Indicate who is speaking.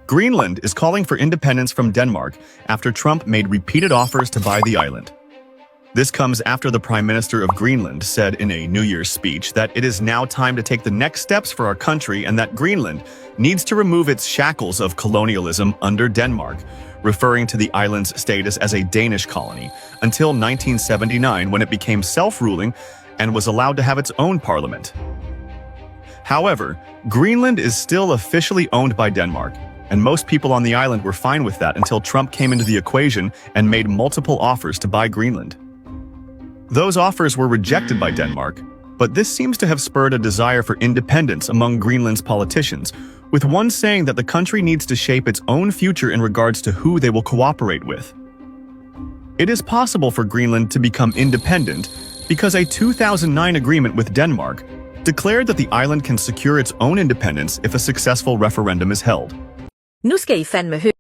Speaker 1: Greenland is calling for independence from Denmark after Trump made repeated offers to buy the island. This comes after the Prime Minister of Greenland said in a New Year's speech that it is now time to take the next steps for our country and that Greenland needs to remove its shackles of colonialism under Denmark, referring to the island's status as a Danish colony, until 1979 when it became self-ruling and was allowed to have its own parliament. However, Greenland is still officially owned by Denmark, and most people on the island were fine with that until Trump came into the equation and made multiple offers to buy Greenland. Those offers were rejected by Denmark, but this seems to have spurred a desire for independence among Greenland's politicians, with one saying that the country needs to shape its own future in regards to who they will cooperate with. It is possible for Greenland to become independent because a 2009 agreement with Denmark declared that the island can secure its own independence if a successful referendum is held.
Speaker 2: Nu skal I fandme høre.